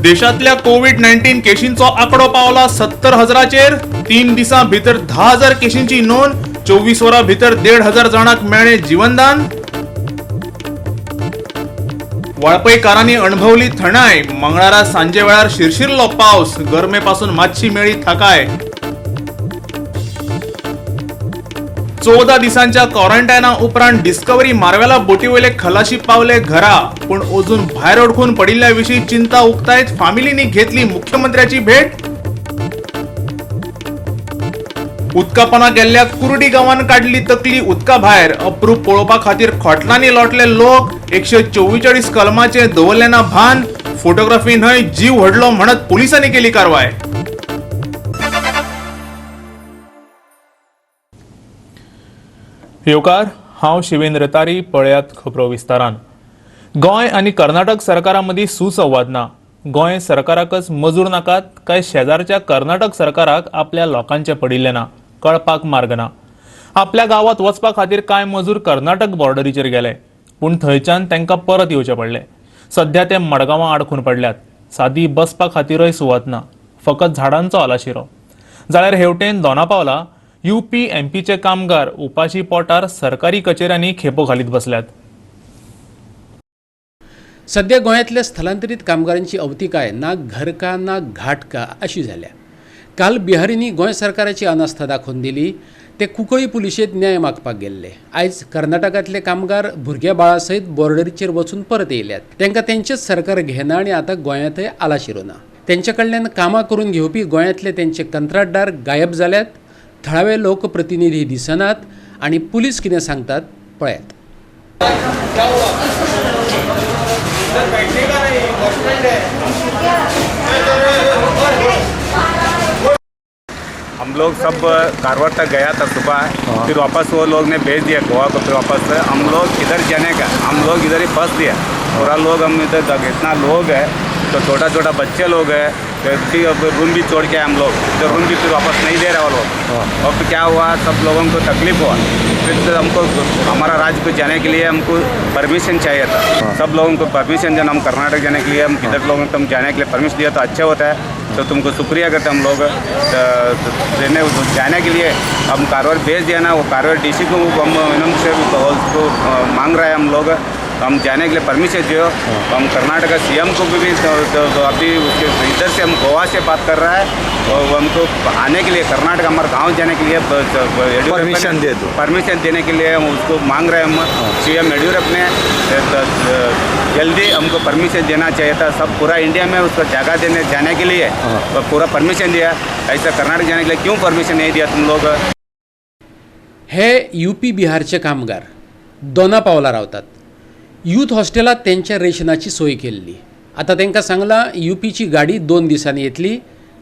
देशातल्या कोविड-19 केशींचो आकडो पावला 70,000चेर. 3 दिसां भितर 10,000 केशींची नोंद. 24 वरां भितर 1,500 जाणांक मेळ्ळें जीवनदान. वाळपयकारांनी अणभवली थंडाय. मंगळारा सांजे वेळार शिरशिरलो पावस. गरमे पासून मातशी मेळ्ळी थाकाय. 14 दिसांच्या क्वारंटायना उपरांत डिस्कवरी मार्वेला बोटीवयले खलाशी पावले घरा. पूण अजून भायर अडकून पडिल्ल्या विशीं चिंता उक्तायत. फामिलींनी घेतली मुख्यमंत्र्याची भेट. उदकापना गेल्ल्या कुर्डी गांवांत काडली तकली उदका भायर. अप्रूप पळोवपा खातीर खोटलांनी लोटले लोक. 144 कलमाचे दवरले ना भान. फोटोग्राफी न्हय जीव व्हडलो म्हणत पुलिसांनी केली कारवाय. येवकार, हांव शिवेंद्र तारी. पळयात खबरो विस्तारान. गोंय आनी कर्नाटक सरकारां मदीं सुसंवाद ना. गोंय सरकाराकच मजूर नाकात काय शेजारच्या कर्नाटक सरकाराक आपल्या लोकांचे पडिल्ले ना, कळपाक मार्ग ना. आपल्या गावात वचपा खातीर कांय मजूर कर्नाटक बॉर्डरीचेर गेले, पूण थंयच्यान तांकां परत येवचे पडले. सध्या ते मडगांवां आडखून पडल्यात. सादी बसपा खातीरय सुवात ना, फकत झाडांचो आलाशिरो. जाल्यार हेवटेन दोनापावला यूपी एमपीचे कामगार उपाशी पोटार सरकारी कचेऱ्यांनी खेपो घालीत बसल्यात. सध्या गोंयांतल्या स्थलांतरीत कामगारांची अवतिकाय ना घर का ना घाट का अशी जाल्या. काल बिहारींनी गोंय सरकाराची अनास्था दाखोवन दिली. ते कुंकळी पुलिशेंत न्याय मागपाक गेल्ले. आयज कर्नाटकांतले कामगार भुरग्या बाळा सयत बॉर्डरीचेर वचून परत येयल्यात. तांकां तेंचेच सरकार घेना आनी आतां गोंयांतय आलाशिरो ना. तेंचे कडल्यान कामां करून घेवपी गोंयांतले तेंचे कंत्राटदार गायब जाल्यात. थळावे लोकप्रतिनिधी दिसनात आणि पुलीस कितें सांगतात पळयात. हम लोग सब कारवार तक गया था सुबह, फिर वापस वो लोग ने भेज दिया गोवा को, फिर वापस हम लोग इधर जाने का, हम लोग इधर ही फंस दिया पूरा लोग. हम इधर इतना लोग है तो छोटा छोटा बच्चे लोग है, रूम भी छोड़ के हम लोग तो रूम भी फिर वापस नहीं दे रहे वो लोग. और फिर क्या हुआ, सब लोगों को तकलीफ हुआ. फिर हमको हमारा राज्य को जाने के लिए हमको परमिशन चाहिए था. सब लोगों को परमिशन देना, हम कर्नाटक जाने के लिए हम किधर लोगों को हम जाने के लिए परमिशन दिया तो अच्छा होता है. तो तुमको शुक्रिया करते हम लोग देने जाने के लिए. हम कारवार भेज दिया ना, वो कारवार डीसी को हम इनम से उसको मांग रहे हैं हम लोग. हम जाने के लिए परमिशन दियो. हम कर्नाटक का सीएम को भी तो अभी उसके इधर से हम गोवा से बात कर रहा है और हमको आने के लिए कर्नाटक हमारे गांव जाने के लिए परमिशन दे दो. परमिशन देने के लिए हम उसको मांग रहे हैं. हम सीएम येडियुरप्पा ने जल्दी हमको परमिशन देना चाहिए था. सब पूरा इंडिया में उसको जगह देने जाने के लिए तो पूरा परमिशन दिया. ऐसा कर्नाटक जाने के लिए क्यों परमिशन नहीं दिया तुम लोग. हे यूपी बिहारचे कामगार दोनापावला रावतात. यूथ हॉस्टेलात त्यांच्या रेशनाची सोय केल्ली. आता तांकां सांगलां यूपीची गाडी 2 दिसांनी येतली,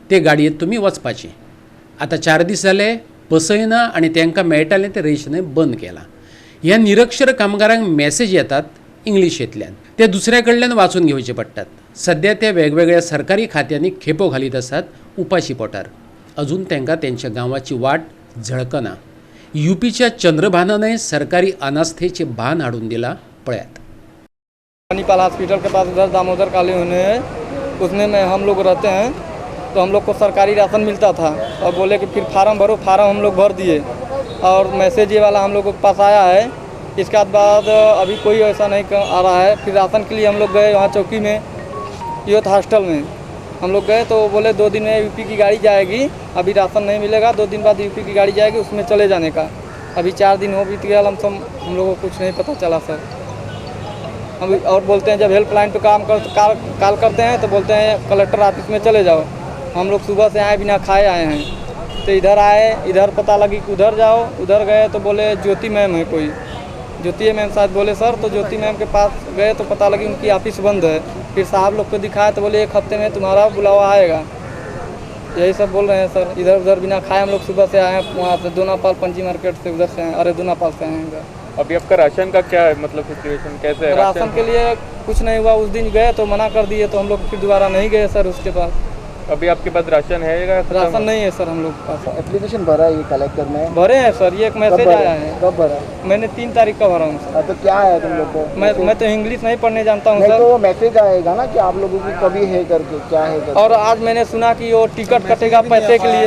ते गाडयेत तुमी वचपाची. आता 4 दीस जाले बसयना आनी तांकां मेळटालें तें रेशनय बंद केलां. ह्या निरक्षर कामगारांक मॅसेज येतात इंग्लिशेंतल्यान, ते दुसऱ्या कडल्यान वाचून घेवचे पडटात. सध्या ते वेगवेगळ्या सरकारी खात्यांनी खेपो घालीत आसात उपाशी पोटार. अजून तांकां तेंच्या गांवाची वाट झळकना. यूपीच्या चंद्रभानानय सरकारी अनास्थेचे भान हाडून दिला. पळयात. मणिपाल हॉस्पिटल के पास उधर दामोदर कॉलोनी है, उसमें में हम लोग रहते हैं. तो हम लोग को सरकारी राशन मिलता था और बोले कि फिर फार्म भरो. फार्म हम लोग भर दिए और मैसेज ये वाला हम लोग के पास आया है. इसके बाद अभी कोई ऐसा नहीं आ रहा है. फिर राशन के लिए हम लोग गए वहाँ चौकी में, यूथ हॉस्टल में हम लोग गए तो बोले 2 दिन में यूपी की गाड़ी जाएगी. अभी राशन नहीं मिलेगा, 2 दिन बाद यूपी की गाड़ी जाएगी, उसमें चले जाने का. अभी 4 दिन हो बीत गया, हम लोगों को कुछ नहीं पता चला सर. हम और बोलते हैं जब हेल्पलाइन पे कॉल करते हैं तो बोलते हैं कलेक्टर ऑफिस में चले जाओ. हम लोग सुबह से आए बिना खाए आए हैं. तो इधर आए, इधर पता लगी कि उधर जाओ. उधर गए तो बोले ज्योति मैम है कोई, ज्योति मैम शायद बोले सर. तो ज्योति मैम के पास गए तो पता लगी उनकी ऑफिस बंद है. फिर साहब लोग को दिखाया तो बोले 1 हफ्ते में तुम्हारा बुलावा आएगा. यही सब बोल रहे हैं सर. इधर उधर बिना खाए हम लोग सुबह से आए हैं. वहाँ से दोनापाल पंजी मार्केट से उधर से आए, अरे दोनापाल से आए हैं इधर. अभी आपका राशन का क्या है, मतलब सिचुएशन कैसे है? राशन के लिए कुछ नहीं हुआ. उस दिन गए तो मना कर दिए तो हम लोग फिर दोबारा नहीं गए सर उसके पास. अभी आपके पास राशन है या खत्म? राशन नहीं है सर हम लोग के पास। एप्लीकेशन भरा है ये कलेक्टर में? भरे हैं सर, ये एक मैसेज आया है। कब भरा? मैंने 3 तारीख का भरा हूँ सर। तो क्या है तुम लोग को? मैं तो इंग्लिश नहीं पढ़ने जानता हूँ नहीं सर। तो वो मैसेज आएगा ना कि आप लोगों की कभी है करके, क्या है करके। और आज मैंने सुना कि वो टिकट कटेगा पैसे के लिए,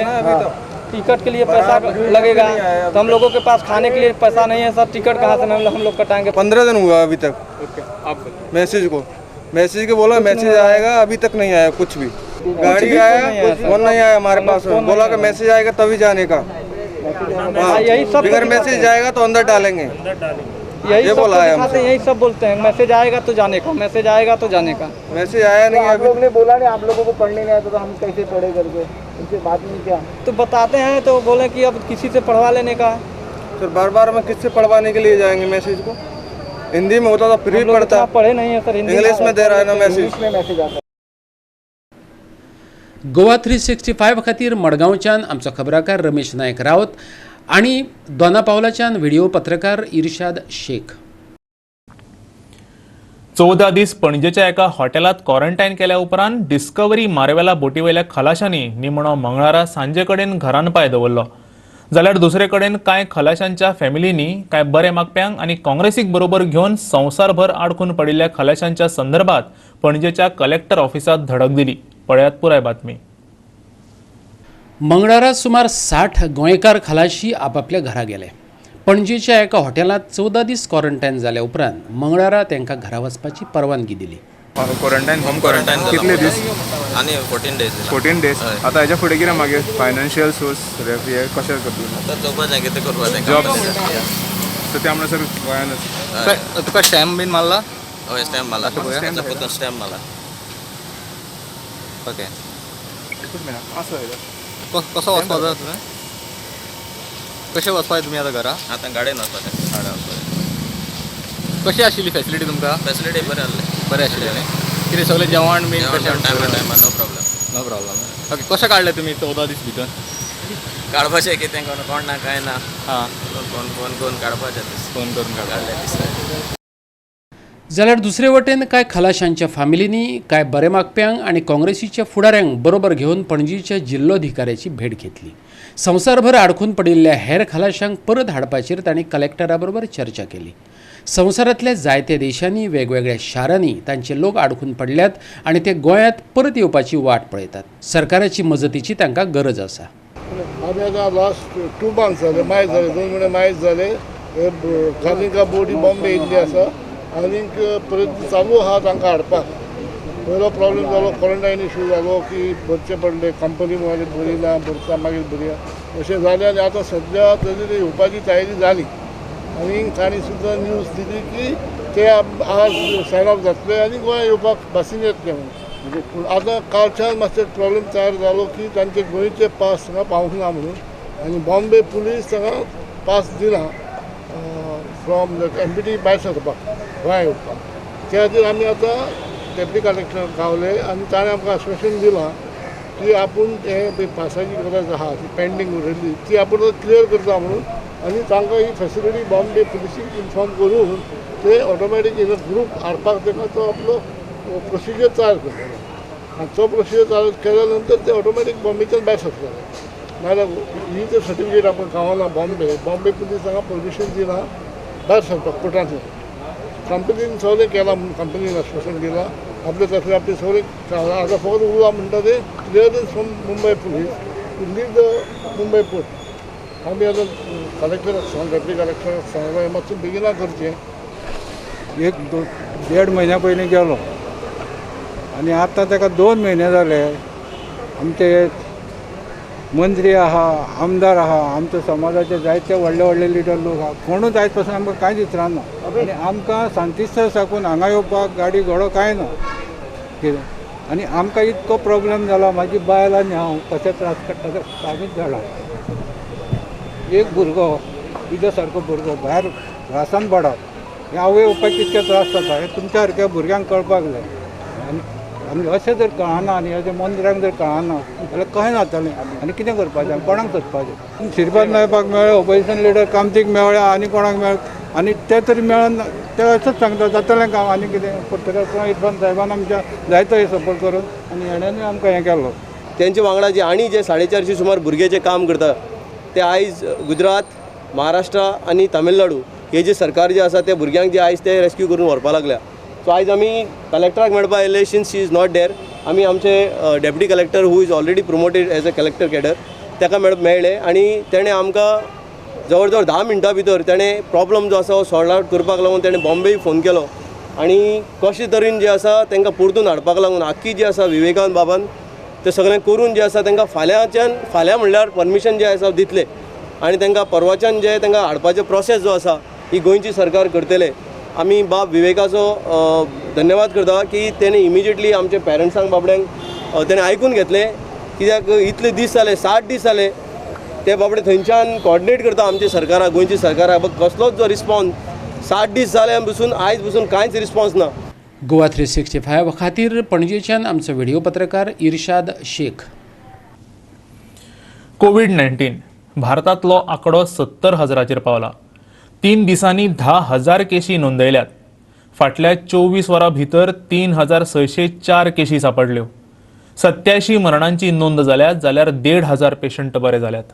टिकट के लिए पैसा लगेगा, तो हम लोगों के पास खाने के लिए पैसा नहीं है सर। टिकट कहाँ से हम लोग कटाएंगे? 15 दिन हुआ अभी तक ओके, आप मैसेज को बोला मैसेज आएगा, अभी तक नहीं आया कुछ भी। गाड़ी आया फोन नहीं आया हमारे पास, बोला कि मैसेज आएगा तभी जाने का। हाँ, यही सब अगर मैसेज जाएगा तो अंदर डालेंगे, यही ये सब बोला है दिखाते हैं, यही सब बोलते हैं मैसेज आएगा तो जाने का, मैसेज आएगा तो जाने का। मैसेज आया नहीं आप अभी। लोग ने बोला नहीं, आप लोगों को पढ़ने नहीं आता तो हम कैसे पढ़े करके, उनसे बात नहीं क्या? तो बताते हैं तो बोले कि अब किसी से पढ़वा लेने का। फिर बार बार में किससे पढ़वाने के लिए जाएंगे मैसेज को? हिंदी में होता तो फ्री हम लोग पढ़ता, इतना पढ़े नहीं है सर, हिंदी इंग्लिश में दे रहा है ना मैसेज। इंग्लिश में मैसेज आता है। गोवा 365 खातीर मडगांवच्यान आमचो खबराकार रमेश नायक रावत आणि दोनापावलाच्यान व्हिडिओ पत्रकार इर्शाद शेख. 14 दीस पणजेच्या एका हॉटेलात क्वारंटाईन केल्या उपरांत डिस्कवरी मार्वेला बोटीवयल्या खलाशांनी निमणो मंगळारा सांजे कडेन घरान पांय दवरलो. जाल्यार दुसरे कडेन कांय खलाशांच्या फॅमिलींनी कांय बरे मागप्यांक आनी काँग्रेसीक बरोबर घेवन संवसारभर आडकून पडिल्ल्या खलाशांच्या संदर्भात पणजेच्या कलेक्टर ऑफिसात धडक दिली. पळयात पुराय बातमी. मंगळारा सुमार 60 गोंयकार खलाशी आपापल्या घरा गेले. पणजेच्या एका हॉटेलात 14 दीस क्वारंटाईन जाल्या उपरांत मंगळारा तांकां घरा वचपाची परवानगी दिली. क्वारंटाईन होम क्वारंटाईन कितले दीस? आनी 14 डेज 14 डेज. हय. आता हेच्या फुडें कितें मागीर फायनान्शियल सोर्स हे कशें करतले? आतां चोवपाचें कितें करपाचें जॉब सो ते आमला सर गोंयानूच. तुका स्टॅम्प बीन मारला? हय स्टॅम्प मारला. stamp आतां परतून स्टॅम्प मारला. ओके. कसो वचपा जाय तुवें? कशें वचपा तुमी आतां घरा? आतां गाडयेन वचपाचें. गाडयेन वचपाचें. कशी आशिल्ली फॅसिलिटी तुमकां? फॅसिलिटी बरें आसली. बरें आशिल्लें न्ही? कितें सगळें जेवण बीन कशें? टायमार no problem. No problem. Okay, कशें काडले तुमी 14 दीस भितर? काडपाचें कितें कोण ना कांय ना. हां, फोन करून काडपाचें दीस. फोन करून काडले दीस. जाल्यार दुसरे वटेन कांय खलाशांच्या फॅमिलींनी कांय बरे मागप्यांक आनी काँग्रेसीच्या फुडाऱ्यांक बरोबर घेवन पणजीच्या जिल्लोधिकाऱ्याची भेट घेतली. संवसारभर आडकून पडिल्ल्या हेर खलाशांक परत हाडपाचेर तांणी कलेक्टरा बरोबर चर्चा केली. संवसारांतल्या जायत्या देशांनी वेगवेगळ्या शारांनी तांचे लोक आडकून पडल्यात आनी ते गोंयांत परत येवपाची वाट पळयतात. सरकाराची मजतीची तांकां गरज आसा. आम्ही आता लास्ट 2 मंथ्स झाले, माहीत झाले, 2 महिने माहीत झाले. खालिका बोटी बॉम्बे येयल्ली आसा आनीक प्रयत्न चालू आहा तांकां हाडपाक. पयलो प्रॉब्लेम जालो, क्वॉरंटायन इश्यू जालो की भरचे पडले, कंपनी मागीर बरी ना, भरता मागीर बरी अशें जालें. आनी आतां सद्या तरी येवपाची तयारी जाली आनी तांणी सुद्दां न्यूज दिली की ते आज सायन ऑफ जातले आनी गोंया येवपाक बसीन येतले म्हणून. पूण आतां कालच्यान मातशें प्रॉब्लेम तयार जालो की तांचे गोंयचे पास थंय पावूंक ना म्हणून आनी बॉम्बे पुलीस तांकां पास दिना फ्रॉम MPT भायर सरपाक, गोंया येवपाक. त्या खातीर आमी आतां डेप्युटी कलेक्टर गावले आनी ताणें आमकां आश्वासन दिलां की आपूण हे पासाची गरज आहा ती पेंडींग उरयल्ली ती आपूण क्लियर करता म्हणून. आनी तांकां ही फॅसिलिटी बॉम्बे पुलिसीक इन्फॉर्म करून ते ऑटोमॅटीक एक ग्रूप हाडपाक ताका तो आपलो प्रोसिजर तयार करतलो आनी तो प्रोसिजर तयार केल्या नंतर ते ऑटोमॅटीक बॉम्बेच्यान भायर सरतले. नाजाल्यार ही तर सर्टिफिकेट आपूण गावना बॉम्बे पुलीस तांकां परमिशन दिना भायर सरपाक कोर्टांतल्यान. कंपनीन सगळें केलां म्हणून कंपनीन आश्वासन दिलां आपले तर्फे आपले सगळें. आतां फकत उरलां म्हणटा ते clearance from Mumbai police to leave the Mumbai port. आमी आतां कलेक्टराक सांग, डेप्युटी कलेक्टराक सांगलो हें मातशें बेगिना करचें. 1-1.5 म्हयन्या पयलीं गेलो आनी आतां ताका 2 म्हयने जाले. आमचे मंत्री आहा, आमदार आहा, आमच्या समाजाचे जायते व्हडले व्हडले लिडर लोक आहा, कोणूच आयज पासून आमकां कांयच विचारना. आनी आमकां सांतिस्तार साकून हांगा येवपाक गाडी घोडो कांय ना कितें. आनी आमकां इतको प्रॉब्लेम जाला, म्हाजी बायल आनी हांव कशें त्रास काडटा तें आमीच जाणा. एक भुरगो तुज्या सारको भुरगो भायर त्रासान पडप, हांव येवपाक कितके त्रास जाता हें तुमच्या सारक्या भुरग्यांक कळपाक जाय. आनी अशें जर कळना आनी हेज्या मंत्र्यांक जर कळना जाल्यार कशें जातलें आनी कितें करपाचें, कोणाक सोदपाचें. श्रीपाद नायपाक मेळ्ळे, ऑपोजिशन लिडर कामतीक मेळ्ळ्या आनी कोणाक मेळ आनी ते तरी मेळन ते अशेंच सांगता जातलें काम आनी कितें. पत्रकार इरफान साहेबान आमच्या जायतो हे सपोर्ट करून आनी हेणेंय आमकां हें केलो. तेंचे वांगडा जे आनी जे 450 सुमार भुरगे जे काम करता ते आयज गुजरात महाराष्ट्रा आनी तामिळनाडू हे जे सरकार जे आसा त्या भुरग्यांक जे आयज ते रेस्क्यू करून व्हरपा लागल्या. सो आयज आमी कलेक्टराक मेळपा येयले since she is not there. आमी आमचे deputy collector who is already promoted as a collector cadre ताका मेळ्ळे आनी तेणें आमकां जवळ जवळ 10 मिनटां भितर तेणें प्रॉब्लम जो आसा हो सॉर्ट आउट करपाक लागून तेणें बॉम्बे फोन केलो आनी कशे तरेन जे आसा तांकां परतून हाडपाक लागून आख्खी जी आसा विवेकान बाबान तें सगळें करून जे आसा तांकां फाल्यां म्हणल्यार परमिशन जे आसा दितले आनी तांकां परवाच्यान जे तांकां हाडपाचो प्रोसेस जो आसा ही गोंयची सरकार करतले. आमी बाब विवेकाचो धन्यवाद करता की तेणें इमिजिएटली आमच्या पेरंट्सांक बाबड्यांक तेणें आयकून घेतलें. कित्याक इतले दीस जाले 60 दीस जाले ते बाबडे थंयच्यान कॉर्डिनेट करता आमच्या सरकाराक गोंयची सरकाराक बट कसलोच जो रिस्पॉन्स 60 दीस जाले पसून आयज पसून कांयच रिस्पॉन्स ना. गोवा 365 खातीर पणजेच्यान आमचो व्हिडिओ पत्रकार इर्शाद शेख. कोविड-19 भारतांतलो आंकडो 70,000 पावला. 3 दिसांनी 10,000 केशी नोंदयल्यात. फाटल्या 24 वरां भितर 3,604 केशी सापडल्यो. 87 मरणांची नोंद जाल्यात जाल्यार 1,500 पेशंट बरे जाल्यात.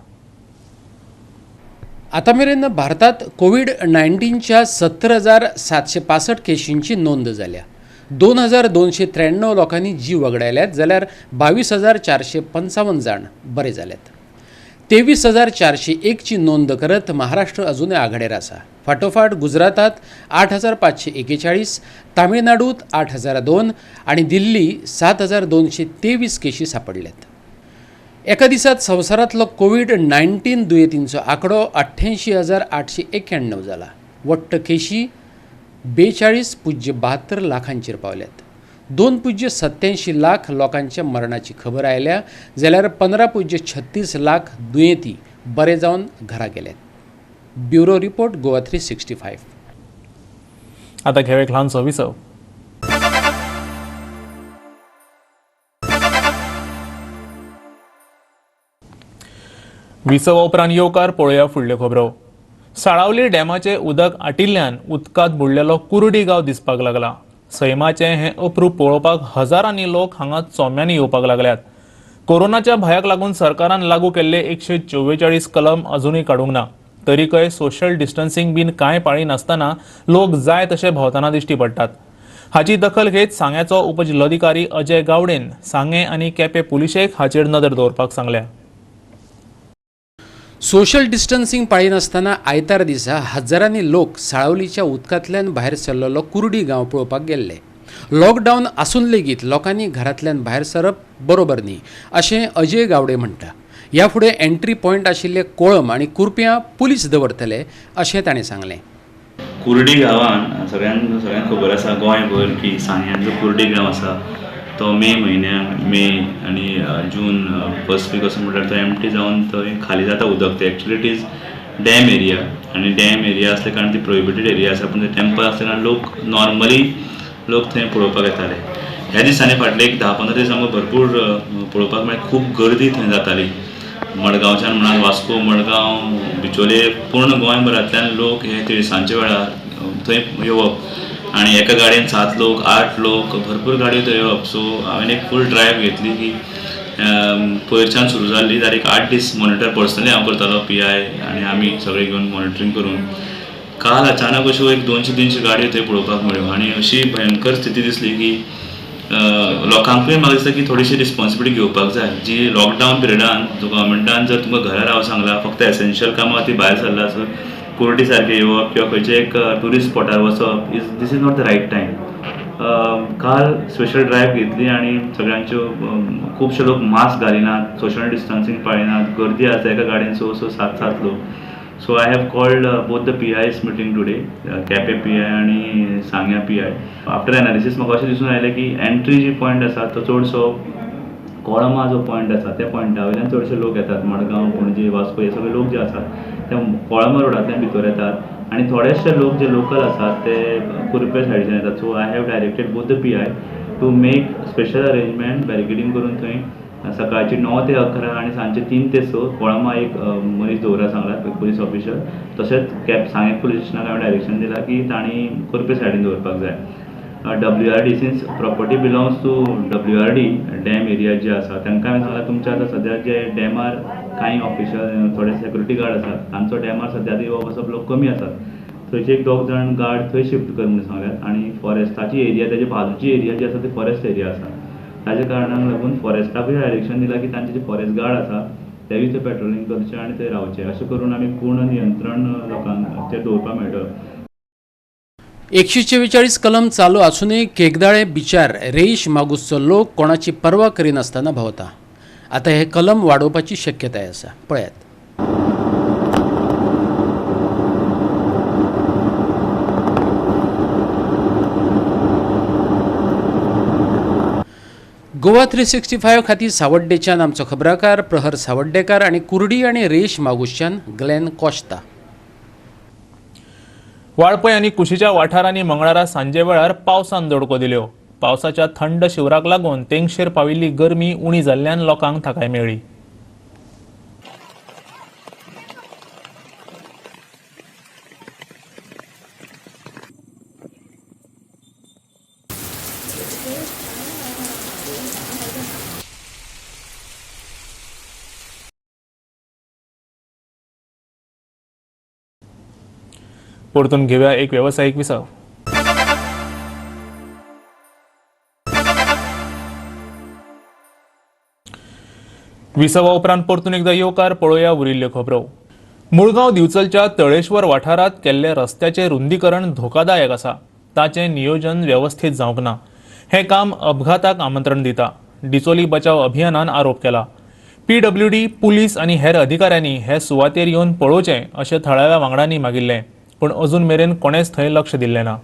आता मेरेन भारतात कोविड-19च्या 70,765 केशींची नोंद जाल्या. 2,293 लोकांनी जीव वगडायल्यात जाल्यार 22,455 जाण बरे जाल्यात. 23,401 ची नोंद करत महाराष्ट्र अजूनय आघाडीर आसा. फाटोफाट गुजरातात 8,541, तामिळनाडूत 8,002 आणि दिल्ली 7,223 केशी सापडल्यात. एका दिसात संवसारांतलो कोविड-19 दुयेंतींचो आंकडो 88,891 जाला. वट्ट केशी 42.72 लाखांचेर पावल्यात. 2.87 लाख लोकांच्या मरणाची खबर आयल्या जाल्यार 15.36 लाख दुयेंती बरे जावन घरा गेल्यात. Bureau report Goa 365. आता घेऊ एक ल्हानसो विसव. विसवा उपरांत येवकार पळोवया फुडल्यो खबरो. साळावली डॅमाचे उदक आटिल्ल्यान उदकांत बुडलेलो कुर्डी गांव दिसपाक लागला. सैमाचें हें अप्रूप पळोवपाक हजारांनी लोक हांगा चोम्यांनी येवपाक लागल्यात. कोरोनाच्या भयाक लागून सरकारान लागू केल्ले 144 कलम अजूनय काडूंक ना. तरीकय सोशल डिस्टन्सिंग बीन कांय पाळी नासतना लोक जाय तशे भोंवतना दिश्टी पडटात. हाची दखल घेत सांग्याचो उपजिल्लोधिकारी अजय गावडेन सांगे आनी केपें पुलिशेक हाचेर नदर दवरपाक सांगल्या. सोशल डिस्टन्सिंग पाळी नासतना आयतार दिसा हजारांनी लोक साळावलीच्या उदकांतल्यान भायर सरलेलो कुर्डी गांव पळोवपाक गेल्ले. लॉकडावन आसून लेगीत लोकांनी घरांतल्यान भायर सरप बरोबर न्ही अशें अजय गावडे म्हणटा. ह्या फुडें एंट्री पॉयंट आशिल्ले कोळम आनी कुरप्यां पुलीस दवरतले अशें ताणें सांगलें. कुर्डी गांवान सगळ्यांक खबर आसा गोंयभर की सांग्यान जो कुर्डी गांव आसा तो मे आनी जून फर्स्ट वीक असो म्हणल्यार तो एम्प्टी जावन थंय खाली जाता उदक. ते actually it is dam area आनी डॅम एरिया असल्या कारण ती प्रोहिबिटेड एरिया आसा पूण टेम्पल असल्या कारण नॉर्मली लोक थंय पळोवपाक येताले. ह्या दिसांनी फाटले एक 10-15 दीस आमकां भरपूर पळोवपाक मेळ्ळें. खूब गर्दी थंय जाताली. मडगांवच्यान म्हणात वास्को मडगांव बिचोले पूर्ण गोंयभरांतल्यान लोक हे तिळसांजच्या वेळार थंय येवप आनी एका गाडयेन 7 लोक 8 लोक भरपूर गाडयो थंय येवप. सो हांवें एक फूल ड्रायव्ह घेतली की पयरच्यान सुरू जाल्ली जाल्यार एक 8 दीस मॉनिटर पर्सनली हांव करतालो PI आनी आमी सगळे घेवन मॉनिटरींग करून. काल अचानक अश्यो एक 200-300 गाडयो थंय पळोवपाक मेळ्ळ्यो आनी अशी भयंकर स्थिती दिसली की लोकांकूय म्हाका दिसता की थोडीशी रिस्पॉन्सिबिलिटी घेवपाक जाय. जी लॉकडावन पिरियडान गव्हर्मेंटान जर तुमकां घरा राव सांगला फक्त एसेन्शियल कामां ती भायर सरला सर कुर्डी सारके येवप किंवा खंयचे एक ट्युरिस्ट स्पॉटार वचप this is not the right time. काल स्पेशल ड्रायव्ह घेतली आनी सगळ्यांच्यो खुबशे लोक मास्क घालिनात, सोशल डिस्टन्सिंग पाळिनात, गर्दी आसा एका गाडयेन 6-7 लोक. So I have called both the PIs meeting today, Quepem PI आनी सांग्या PI. आफ्टर एनालिसीस म्हाका अशें दिसून आयलें की एंट्री जी पॉयंट आसा तो चडसो कोळमा जो पॉयंट आसा त्या पॉयंटा वयल्यान चडशे लोक येतात. मडगांव पणजे वास्को हे सगळे लोक जे आसात ते कोळमा रोडांतल्यान भितर येतात आनी थोडेशे लोक जे लोकल आसात ते कुरपे सायडीच्यान येतात. So I have directed both the PI to make special arrangement barricading करून थंय सकाळची 9 ते 11 आनी सांजचे 3 ते 6 कोळमा एक मनीस दवरा सांगला पुलीस ऑफिसर. तशेंच सांगे पुलीस स्टेशनाक हांवें डायरेक्शन दिलां की तांणी कुरपे सायडीन दवरपाक जाय. WRD since property belongs to WRD dam area जे आसा तांकां हांवें सांगलां तुमच्या आतां सद्या जे डॅमार कांय ऑफिशियल थोडे सेक्युरिटी गार्ड आसात तांचो डॅमार सद्या येवप वचप लोक कमी आसात. थंयचे एक 2 जाण गार्ड थंय शिफ्ट कर म्हणून सांगल्यात आनी फॉरेस्टाची एरिया तेजे बाजूची एरिया जी आसा ती फॉरेस्ट एरिया आसा. ताज्या कारणाक लागून फॉरेस्टाकूय डायरेक्शन दिलां की तांचे जे फॉरेस्ट गार्ड आसा तेवूय थंय पेट्रोलिंग करचें आनी थंय रावचें. अशें करून आमी पूर्ण नियंत्रण लोकांक ते दवरपाक मेळटलें. 144 कलम चालू असूनही केकदाळे बिचार रेईश मागुसचो लोक कोणाची पर्वा करिनासतना भोंवता. आता हे कलम वाडोवपाची शक्यताय आसा. पळयात. गोवा 365 खातीर सावड्डेच्यान आमचो खबराकार प्रहर सावड्डेकार आनी कुर्डी आनी रेश मागुसच्यान ग्लेन कोस्ता. वाळपय आनी कुशीच्या वाठारांनी मंगळारा सांजे वेळार पावसान दडको दिल्यो. पावसाच्या थंड शिवराक लागून तेंगशेर पाविल्ली गरमी उणी जाल्ल्यान लोकांक थाकाय मेळ्ळी. परतून घेऊया एक व्यावसायिक विसाव. विसावा उपरांत परतून एकदा येवकार पळोवया उरिल्ल्यो खबरो. मुळगांव दिवचलच्या तळेश्वर वाठारात केल्ले रस्त्याचे रुंदीकरण धोकादायक आसा. ताचें नियोजन व्यवस्थीत जावंक ना. हे काम अपघाताक आमंत्रण दिता. डिचोली बचाव अभियानान आरोप केला. PWD, पुलीस आनी हेर अधिकाऱ्यांनी हे सुवातेर येवन पळोवचें अशें थळाव्या वांगड्यांनी मागिल्लें, पण अजून मेरेन कोणेच थंय लक्ष दिल्लें ना.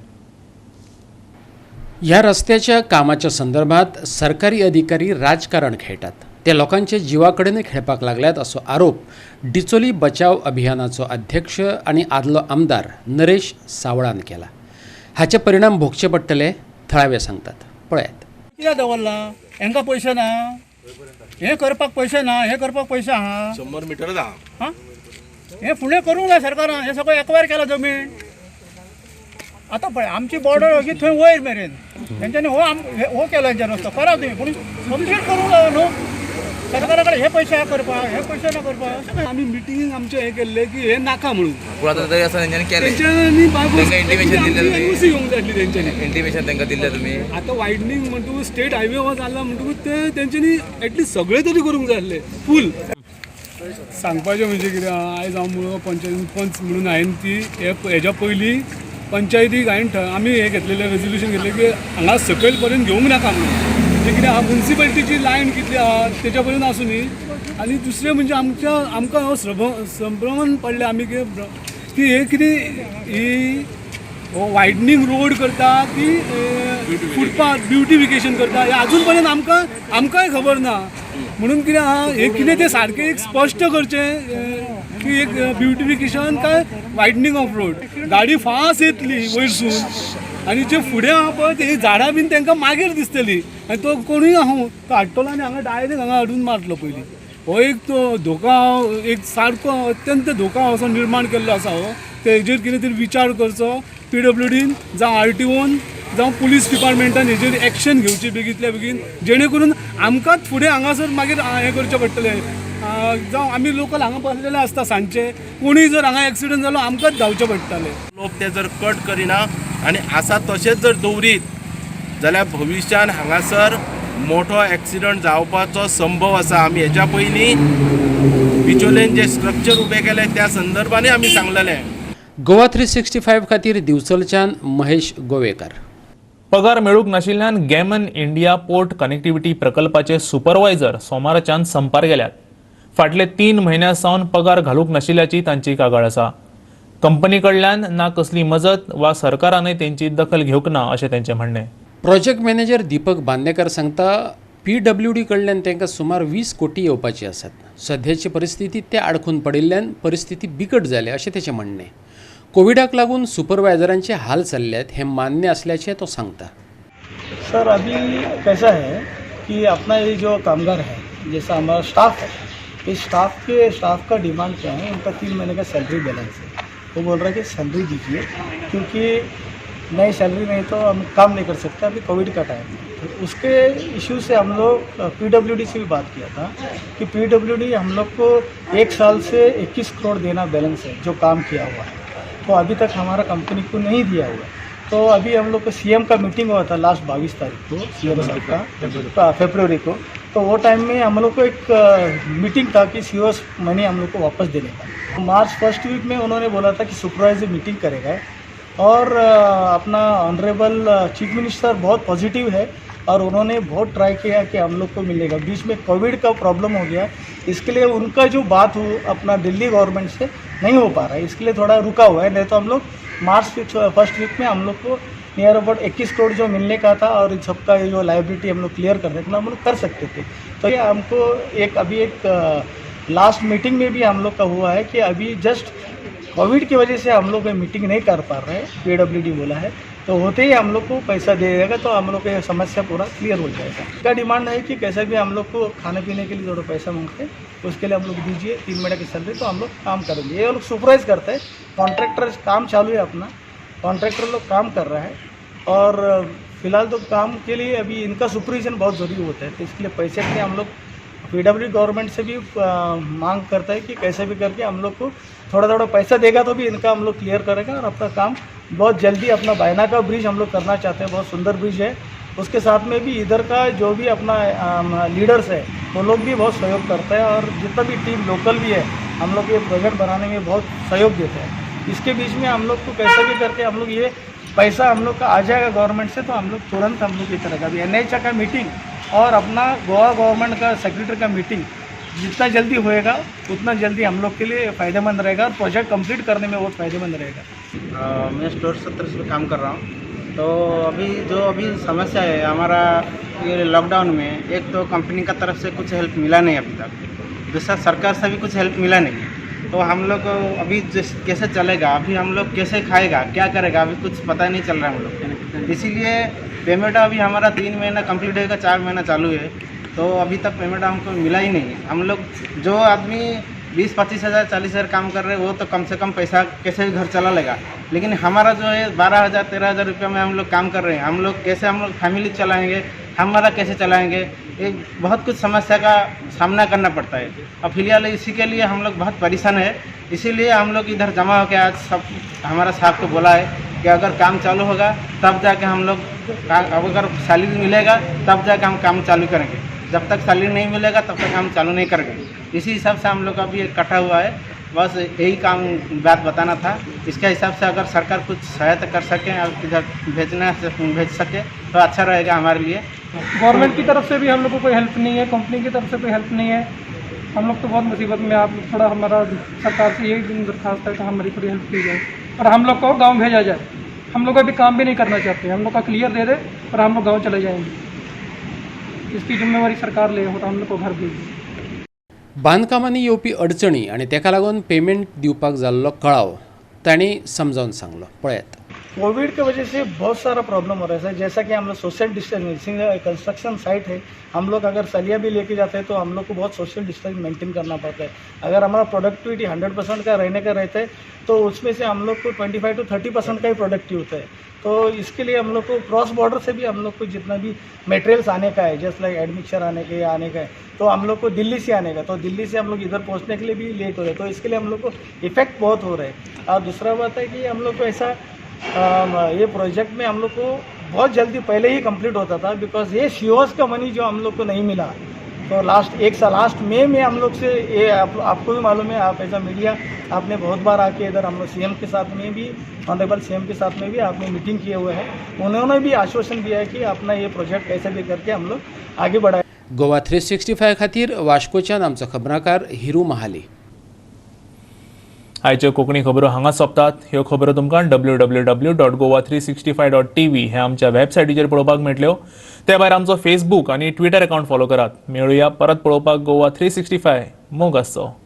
ह्या रस्त्याच्या कामाच्या संदर्भात सरकारी अधिकारी राजकारण खेळटात. ते लोकांचे जिवाकडेन खेळपाक लागल्यात असो आरोप डिचोली बचाव अभियानाचो अध्यक्ष आनी आदलो आमदार नरेश सावळान केला. हाचे परिणाम भोगचे पडटले थळावे सांगतात. पळयात. कित्याक दवरला? हांकां पयशे ना, हे करपाक पयशे ना, हे करपाक पयशे आहा. 100 मीटर हां हे फुडें करूंक जाय सरकारान. हे सगळें एक्वायर केला जमीन. आतां पळय आमची बॉर्डर अशी थंय वयर मेरेन तेंच्यांनी हो केला हेंच्या रस्तो करा तुमी, पूण कंप्लीट करूंक जाय न्हू. सरकारा कडेन हे पयशे हा करपाक, हे पयशे ना करपाक. आमी मिटींग आमचे हे केल्ले की हे नाका म्हणून. इंटिमेशन तांकां दिल्लें तुमी. आतां वायडनींग म्हणटकूच स्टेट हायवे हो जाल्ला म्हणटकूच ते तेंच्यांनी एटलीस्ट सगळे तरी करूंक जाय आसले फूल. सांगपाचें म्हणजे कितें आयज हांव पंचायत पंच म्हणून हांवें ती हेज्या पयलीं पंचायतीक आमी हे घेतलेलें रेजोल्युशन घेतलें की हांगा सकयल पर्यंत घेवंक नाका म्हणून. म्हणजे कितें आहा म्युन्सिपालिटीची लायन कितली आहा तेच्या पर्यंत आसूं न्ही. आनी दुसरें म्हणजे आमकां हो संभ्रमण पडले आमी की हे कितें ही वायडनींग रोड करता की फुटपाथ ब्युटिफिकेशन करता हे अजून पर्यंत आमकांय खबर ना. म्हणून कितें आहा हे कितें तें सारकें एक स्पश्ट करचें की एक ब्युटिफिकेशन काय वायडनींग ऑफ रोड. गाडी फास्ट येतली वयरसून आनी जे फुडें आहा पळय ते झाडां बीन तांकां मागीर दिसतली आनी तो कोणूय आहा तो हाडटलो आनी हांगा डायरेक्ट हांगा हाडून मारतलो पयलीं. हो एक तो धोका एक सारको अत्यंत धोका असो निर्माण केल्लो आसा हो. तेजेर कितें तरी विचार करचो. PWDन जावं RTOन जावं पुलीस डिपार्टमेंटान हेजेर एक्शन घेवची बेगींतल्या बेगीन, जेणे करून आमकांच फुडें हांगासर मागीर हें करचें पडटलें. जावं आमी लोकल हांगा बसलेले आसता सांजचे, कोणूय जर हांगा एक्सिडंट जालो आमकांच धांवचें पडटलें. लोक ते जर कट करिना आनी आसा तशेंच जर दवरीत जाल्यार भविश्यान हांगासर मोठो एक्सिडंट जावपाचो संभव आसा. आमी हेच्या पयलीं बिचोलेन जे स्ट्रक्चर उबे केले त्या संदर्भांनी आमी सांगलेलें. गोवा 365 खातीर दिवचलच्यान महेश गोवेकर. पगार मेळूंक नाशिल्ल्यान गॅमन इंडिया पोर्ट कनेक्टिव्हिटी प्रकल्पाचे सुपरवायझर सोमाराच्यान संपार गेल्यात. फाटले 3 म्हयन्यां सावन पगार घालूंक नाशिल्ल्याची तांची कागाळ आसा. कंपनी कडल्यान ना कसली मजत वा सरकारानय तेंची दखल घेवंक ना अशें तेंचें म्हणणें. प्रोजेक्ट मॅनेजर दीपक बांदेकर सांगता PWD कडल्यान तांकां सुमार 20 कोटी येवपाची आसात. सध्याची परिस्थिती ते आडखून पडिल्ल्यान परिस्थिती बिकट जाल्या अशें तेचें म्हणणें. कोविडाक लागून सुपरवायझरांचे हाल चल्ल्यात हे मान्य असल्याचे तो सांगता. सर अभी कैसा है कि अपना ये जो कामगार है जैसा हमारा स्टाफ है, इस स्टाफ का डिमांड क्या है, उनका 3 महीने का सैलरी बैलेंस है. वो बोल रहा है कि सैलरी दीजिए क्योंकि नई सैलरी नहीं तो हम काम नहीं कर सकते। अभी कोविड का टाइम है, तो उसके इश्यू से हम लोग PWD से भी बात किया था कि PWD हम लोग को 1 साल से 21 करोड़ देना बैलेंस है जो काम किया हुआ है, तो अभी तक हमारा कंपनी को नहीं दिया हुआ है। तो अभी हम लोग को CM का मीटिंग हुआ था लास्ट 22 तारीख को, CM साहब का फरवरी को, तो वो टाइम में हम लोग को एक मीटिंग था कि COS मनी हम लोग को वापस देने का। मार्च फर्स्ट वीक में उन्होंने बोला था कि सुपरवाइजर मीटिंग करेगा, और अपना ऑनरेबल चीफ मिनिस्टर बहुत पॉजिटिव है और उन्होंने बहुत ट्राई किया कि हम लोग को मिलेगा। बीच में कोविड का प्रॉब्लम हो गया, इसके लिए उनका जो बात हो अपना दिल्ली गवर्नमेंट से नहीं हो पा रहा है, इसके लिए थोड़ा रुका हुआ है। नहीं तो हम लोग मार्च फर्स्ट वीक में हम लोग को नियर अबाउट 21 करोड़ जो मिलने का था और इन सबका जो लाइबिलिटी हम लोग क्लियर करने का हम लोग कर सकते थे। तो ये हमको अभी एक लास्ट मीटिंग में भी हम लोग का हुआ है कि अभी जस्ट कोविड की वजह से हम लोग मीटिंग नहीं कर पा रहे हैं, PWD बोला है, तो होते ही हम लोग को पैसा दे देगा तो हम लोग का समस्या पूरा क्लियर हो जाएगा। इसका डिमांड है कि कैसे भी हम लोग को खाने पीने के लिए थोड़ा पैसा मांगते हैं, तो उसके लिए हम लोग दीजिए 3 महीने की सैलरी, तो हम लोग काम करेंगे। ये लोग सुपरवाइज करते हैं, कॉन्ट्रैक्टर काम चालू है अपना, कॉन्ट्रैक्टर लोग काम कर रहा है, और फिलहाल तो काम के लिए अभी इनका सुपरविजन बहुत ज़रूरी होता है, तो इसके लिए पैसे के लिए हम लोग PWD गवर्नमेंट से भी मांग करता है कि कैसे भी करके हम लोग को थोड़ा थोड़ा पैसा देगा तो भी इनका हम लोग क्लियर करेगा, और अपना काम बहुत जल्दी अपना बायना का ब्रिज हम लोग करना चाहते हैं, बहुत सुंदर ब्रिज है। उसके साथ में भी इधर का जो भी अपना लीडर्स है वो लोग भी बहुत सहयोग करते हैं, और जितना भी टीम लोकल भी है हम लोग ये प्रोजेक्ट बनाने में बहुत सहयोग देते हैं। इसके बीच में हम लोग को कैसे भी करके हम लोग ये पैसा हम लोग का आ जाएगा गवर्नमेंट से, तो हम लोग तुरंत हम लोग ये करेगा। अभी NHA का मीटिंग और अपना गोवा गवर्नमेंट का सेक्रेटरी का मीटिंग जितना जल्दी होएगा उतना जल्दी हम लोग के लिए फ़ायदेमंद रहेगा, और प्रोजेक्ट कंप्लीट करने में बहुत फ़ायदेमंद रहेगा। मैं स्टोर 70 से काम कर रहा हूँ। तो अभी समस्या है हमारा ये लॉकडाउन में, एक तो कंपनी का तरफ से कुछ हेल्प मिला नहीं अभी तक, दूसरा सरकार से भी कुछ हेल्प मिला नहीं। तो हम लोग अभी कैसे चलेगा, अभी हम लोग कैसे खाएगा, क्या करेगा, अभी कुछ पता नहीं चल रहा है हम लोग। इसीलिए पेमेंट अभी हमारा 3 महीना कंप्लीट होगा, 4 महीना चालू है, तो अभी तक पेमेंट हमको मिला ही नहीं। हम लोग जो आदमी 20-25 हज़ार 40 हज़ार काम कर रहे हैं वो तो कम से कम पैसा कैसे भी घर चला लेगा, लेकिन हमारा जो है 12,000-13,000 रुपये में हम लोग काम कर रहे हैं। हम लोग कैसे हम लोग फैमिली चलाएँगे, हमारा कैसे चलाएँगे, एक बहुत कुछ समस्या का सामना करना पड़ता है। और फिलहाल इसी के लिए हम लोग बहुत परेशान है, इसीलिए हम लोग इधर जमा होकर आज सब हमारा साहब को बोला है कि अगर काम चालू होगा तब जाके हम लोग, अगर सैलरी मिलेगा तब जाके हम काम चालू करेंगे, जब तक सैलरी नहीं मिलेगा तब तक हम चालू नहीं करेंगे। इसी हिसाब से हम लोग अभी इकट्ठा हुआ है, बस यही काम बात बताना था। इसके हिसाब से अगर सरकार कुछ सहायता कर सके और इधर भेज सके तो अच्छा रहेगा हमारे लिए। गवर्नमेंट की तरफ से भी हम लोग को कोई हेल्प नहीं है, कंपनी की तरफ से कोई हेल्प नहीं है, हम लोग तो बहुत मुसीबत में। आप थोड़ा हमारा सरकार से यही दरखास्त है कि हमारी थोड़ी हेल्प की जाए और हम लोग को गाँव भेजा जाए। हम लोग अभी काम भी नहीं करना चाहते, हम लोग का क्लियर दे दे और हम लोग गाँव चले जाएंगे। इसकी जिम्मेवारी सरकार ले हो, तो हम लोग को घर भेजे। बांदकामांनी येवपी अडचणी आनी तेका लागून पेमेंट दिवपाक जाल्लो कळाव तांणी समजावन सांगलो। पळयात। कोविड की वजह से बहुत सारा प्रॉब्लम हो रहा है, जैसा कि हम लोग सोशल डिस्टेंसिंग, कंस्ट्रक्शन साइट है, हम लोग अगर सलिया भी लेके जाते हैं तो हम लोग को बहुत सोशल डिस्टेंस मेंटेन करना पड़ता है। अगर हमारा प्रोडक्टिविटी 100% का रहने का रहता है तो उसमें से हम लोग को 25 to 30% का ही प्रोडक्टिव होता है। तो इसके लिए हम लोग को क्रॉस बॉर्डर से भी हम लोग को जितना भी मटेरियल्स आने का है, जैसे लाइक एडमिक्सर आने का है, तो हम लोग को दिल्ली से आने का, तो दिल्ली से हम लोग इधर पहुंचने के लिए भी लेट हो रहे हैं, तो इसके लिए हम लोग को इफेक्ट बहुत हो रहा है। और दूसरा बात है कि हम लोग को ऐसा ये प्रोजेक्ट में हम लोग को बहुत जल्दी पहले ही कंप्लीट होता था, बिकॉज ये COS का मनी जो हम लोग को नहीं मिला, तो लास्ट मई में हम लोग से ये आपको भी मालूम है, आप एज अ मीडिया आपने बहुत बार आके इधर हम लोग CM के साथ में भी, ऑनरेबल CM के साथ में भी आपने मीटिंग किए हुए हैं, उन्होंने भी आश्वासन दिया है कि अपना ये प्रोजेक्ट कैसे भी करके हम लोग आगे बढ़ाए। गोवा 365 खातीर वास्कोच्यान आमचो खबराकार हिरू महाली। आयच्यो कोंकणी खबरो हांगा सोंपतात। ह्यो खबरो तुमकां www.goa365.tv हे आमच्या वेबसायटीचेर पळोवपाक मेळटल्यो। ते भायर आमचो फेसबूक आनी ट्विटर अकाउंट फॉलो करात। मेळुया परत पळोवपाक गोवा 365 मोग आसचो।